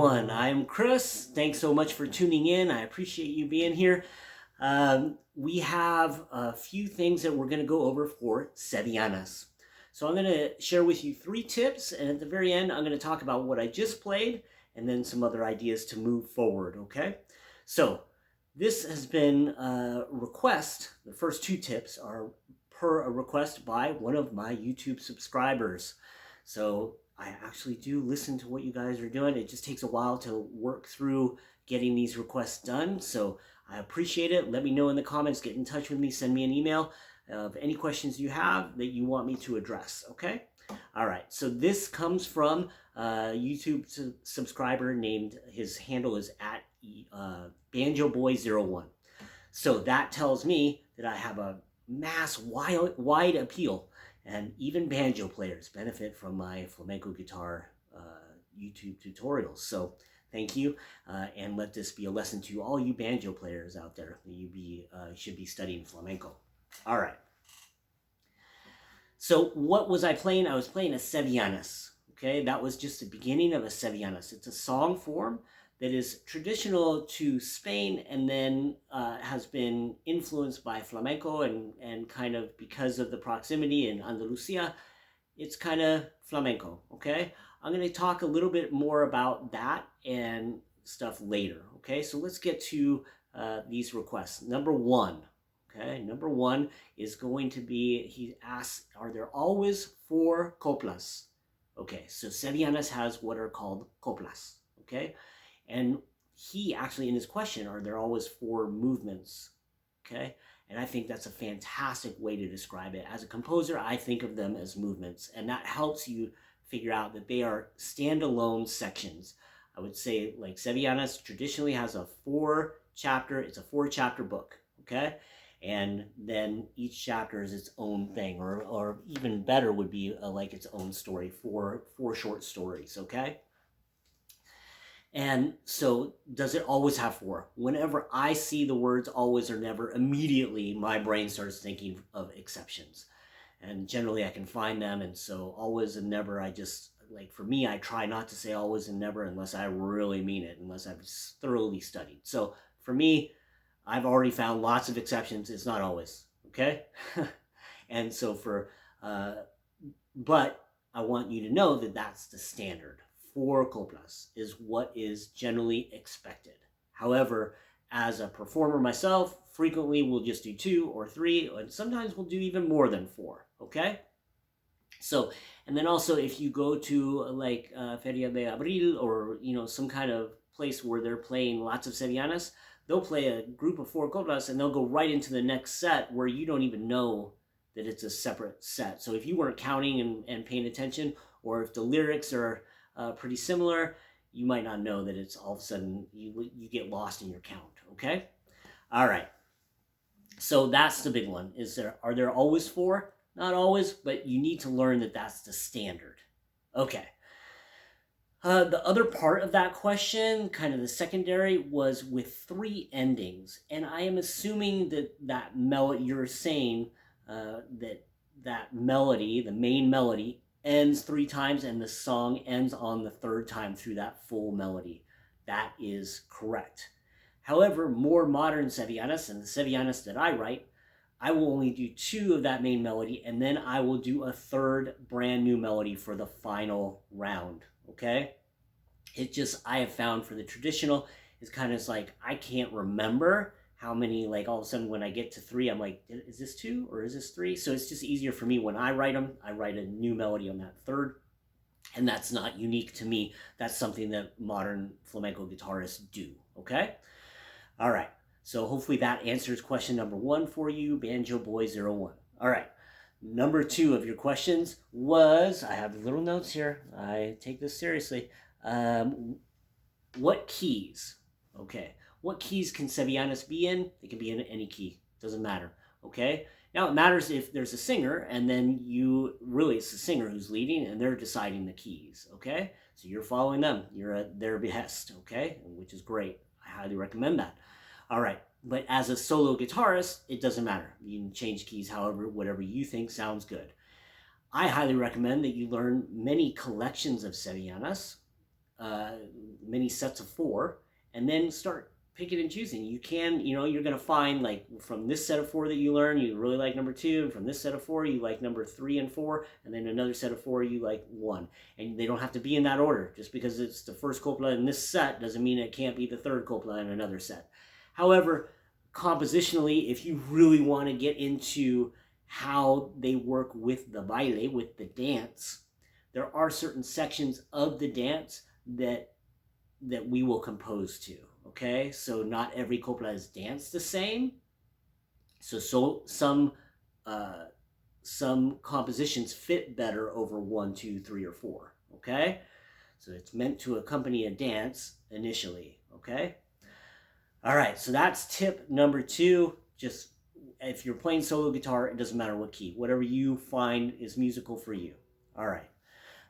everyone. I'm Chris. Thanks so much for tuning in. I appreciate you being here. We have a few things that we're going to go over for Sevillanas. So I'm going to share with you 3 tips, and at the very end, I'm going to talk about what I just played and then some other ideas to move forward, okay? So this has been a request. The first 2 tips are per a request by one of my YouTube subscribers. So I actually do listen to what you guys are doing. It just takes a while to work through getting these requests done. So I appreciate it. Let me know in the comments. Get in touch with me. Send me an email of any questions you have that you want me to address. Okay? All right. So this comes from a YouTube subscriber named, his handle is at BanjoBoy01. So that tells me that I have a wide appeal. And even banjo players benefit from my flamenco guitar YouTube tutorials. So thank you, and let this be a lesson to all you banjo players out there. You should be studying flamenco. All right. So what was I playing? I was playing a Sevillanas. Okay, that was just the beginning of a Sevillanas. It's a song form that is traditional to Spain and then has been influenced by flamenco and kind of because of the proximity in Andalusia, it's kind of flamenco, okay? I'm going to talk a little bit more about that and stuff later, okay? So let's get to these requests. Number 1, okay? Number 1 is going to be, he asks, are there always 4 coplas? Okay, so Sevillanas has what are called coplas, okay? And he actually, in his question, are there always 4 movements? Okay? And I think that's a fantastic way to describe it. As a composer, I think of them as movements, and that helps you figure out that they are standalone sections. I would say, like, Sevillanas traditionally has a 4-chapter book, okay? And then each chapter is its own thing, or even better would be like its own story, 4 short stories, okay? And so does it always have 4? Whenever I see the words always or never, immediately my brain starts thinking of exceptions. And generally I can find them. And so always and never, I just, like, for me, I try not to say always and never unless I really mean it, unless I've thoroughly studied. So for me, I've already found lots of exceptions. It's not always, okay? And so but I want you to know that that's the standard. 4 coplas is what is generally expected. However, as a performer myself, frequently we'll just do 2 or 3, and sometimes we'll do even more than 4, okay? So, and then also if you go to like Feria de Abril or, you know, some kind of place where they're playing lots of Sevillanas, they'll play a group of 4 coplas and they'll go right into the next set where you don't even know that it's a separate set. So if you weren't counting and paying attention, or if the lyrics are pretty similar, you might not know that it's all of a sudden you get lost in your count, okay? All right. So that's the big one. Are there always 4? Not always, but you need to learn that that's the standard. Okay. The other part of that question, kind of the secondary, was with 3 endings, and I am assuming that melody you're saying that melody, the main melody, ends 3 times and the song ends on the 3rd time through that full melody. That is correct. However, more modern Sevillanas, and the Sevillanas that I write, I will only do 2 of that main melody, and then I will do a 3rd brand new melody for the final round, okay? It just, I have found for the traditional, it's kind of like, I can't remember how many, like all of a sudden when I get to 3, I'm like, is this 2 or is this 3? So it's just easier for me when I write them. I write a new melody on that 3rd, and that's not unique to me. That's something that modern flamenco guitarists do, okay? All right, so hopefully that answers question number 1 for you, BanjoBoy01. All right, number 2 of your questions was, I have little notes here. I take this seriously. What keys? Okay. What keys can Sevillanas be in? They can be in any key. Doesn't matter. Okay? Now, it matters if there's a singer, and then it's the singer who's leading, and they're deciding the keys. Okay? So you're following them. You're at their behest. Okay? Which is great. I highly recommend that. All right. But as a solo guitarist, it doesn't matter. You can change keys however, whatever you think sounds good. I highly recommend that you learn many collections of Sevillanas many sets of 4, and then start picking and choosing. You can, you're going to find, like, from this set of 4 that you learn, you really like number 2, and from this set of 4, you like number 3 and 4, and then another set of 4, you like 1. And they don't have to be in that order. Just because it's the first copla in this set doesn't mean it can't be the third copla in another set. However, compositionally, if you really want to get into how they work with the baile, with the dance, there are certain sections of the dance that we will compose to. Okay, so not every copla is danced the same. So some compositions fit better over 1, 2, 3, or 4. Okay, so it's meant to accompany a dance initially. Okay, all right. So that's tip number 2. Just if you're playing solo guitar, it doesn't matter what key, whatever you find is musical for you. All right.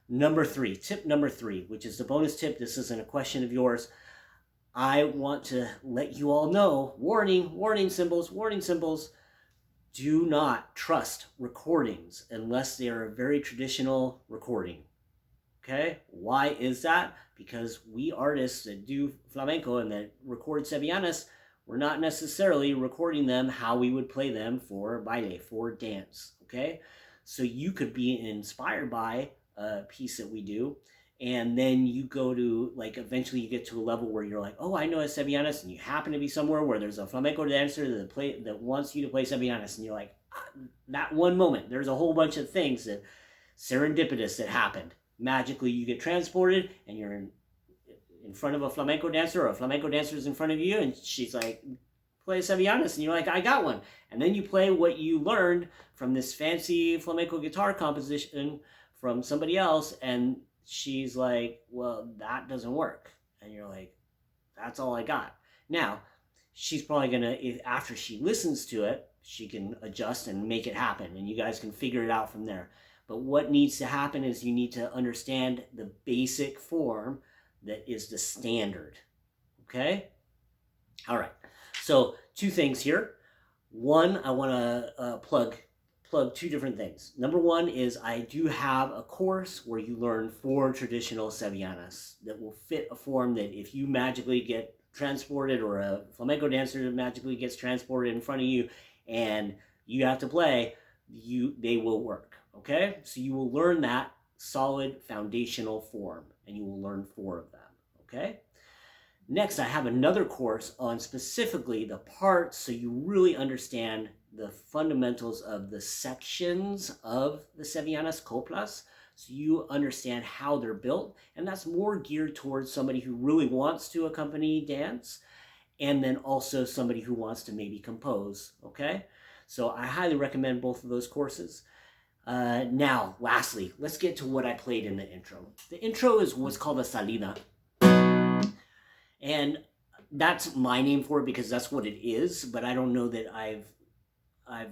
Number 3, tip number 3, which is the bonus tip. This isn't a question of yours. I want to let you all know, warning symbols, do not trust recordings unless they are a very traditional recording. Okay? Why is that? Because we artists that do flamenco and that record sevillanas, we're not necessarily recording them how we would play them for baile, for dance. Okay? So you could be inspired by a piece that we do, and then you go to, like, eventually you get to a level where you're like, oh, I know a sevillanas, and you happen to be somewhere where there's a flamenco dancer that wants you to play sevillanas, and you're like, that one moment, there's a whole bunch of things that serendipitous that happened. Magically, you get transported, and you're in front of a flamenco dancer, or a flamenco dancer is in front of you, and she's like, play sevillanas, and you're like, I got one. And then you play what you learned from this fancy flamenco guitar composition from somebody else, and she's like, well, that doesn't work. And you're like, that's all I got. Now, she's probably going to, after she listens to it, she can adjust and make it happen. And you guys can figure it out from there. But what needs to happen is you need to understand the basic form that is the standard. Okay? All right. So 2 things here. One, I want to plug 2 different things. Number 1 is I do have a course where you learn 4 traditional sevillanas that will fit a form that if you magically get transported, or a flamenco dancer magically gets transported in front of you and you have to play, they will work. Okay? So you will learn that solid foundational form, and you will learn 4 of them. Okay? Next, I have another course on specifically the parts, so you really understand the fundamentals of the sections of the sevillanas coplas, so you understand how they're built, and that's more geared towards somebody who really wants to accompany dance, and then also somebody who wants to maybe compose. Okay, so I highly recommend both of those courses. Now, lastly, let's get to what I played in the intro. The intro is what's called a salida, and that's my name for it because that's what it is, but I don't know that I've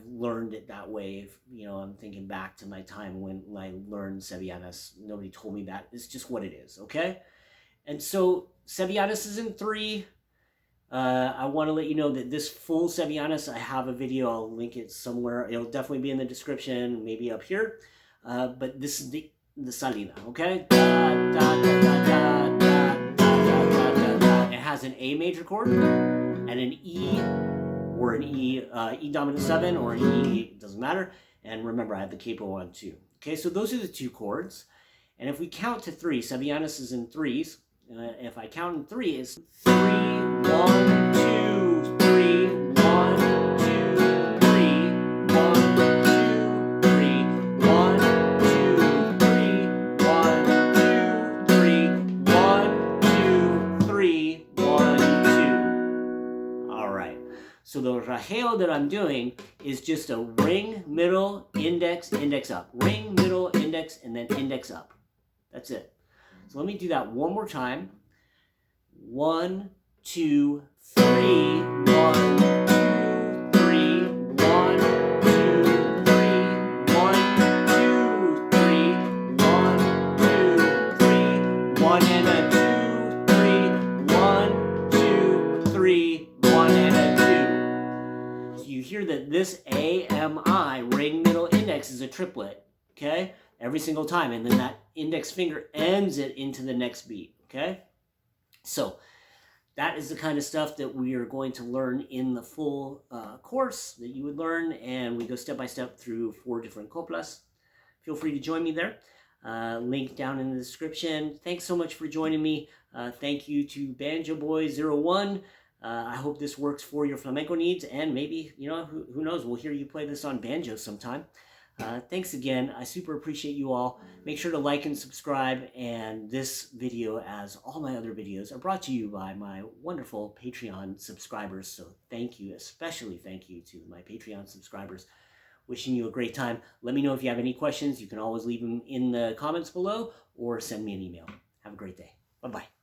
learned it that way. I'm thinking back to my time when I learned sevillanas. Nobody told me that. It's just what it is, okay? And so sevillanas is in 3. I want to let you know that this full sevillanas, I have a video. I'll link it somewhere. It'll definitely be in the description, maybe up here. But this is the salida, okay? It has an A major chord and an E, or an E dominant 7, or an E, it doesn't matter. And remember, I have the capo on too. Okay, so those are the 2 chords. And if we count to 3, sevillanas is in 3s. If I count in 3, it's 3, 1, 2, 3, 1, 2, 3, 1, 2, 3, 1, 2, 3, 1, 2, 3, 1, 2, 3, 1, 2. All right. So the rasgueado that I'm doing is just a ring, middle, index, index up. Ring, middle, index, and then index up. That's it. So let me do that one more time. 1, 2, 3, 1, 2, 3, 1, 2, 3, 1, 2, 3, 1, 2, 3, 1 and a 2, 3, 1, 2, 3, 1 and a 2. So you hear that this AMI, ring, middle, index, is a triplet, okay? Every single time, and then that index finger ends it into the next beat, Okay? So that is the kind of stuff that we are going to learn in the full course that you would learn, and we go step by step through 4 different coplas. Feel free to join me there. Link down in the description. Thanks so much for joining me. Thank you to Banjo Boy 01. I hope this works for your flamenco needs, and maybe, you know, who knows, we'll hear you play this on banjo sometime. Thanks again. I super appreciate you all. Make sure to like and subscribe, and this video, as all my other videos, are brought to you by my wonderful Patreon subscribers. So thank you, especially thank you to my Patreon subscribers. Wishing you a great time. Let me know if you have any questions. You can always leave them in the comments below or send me an email. Have a great day. Bye-bye.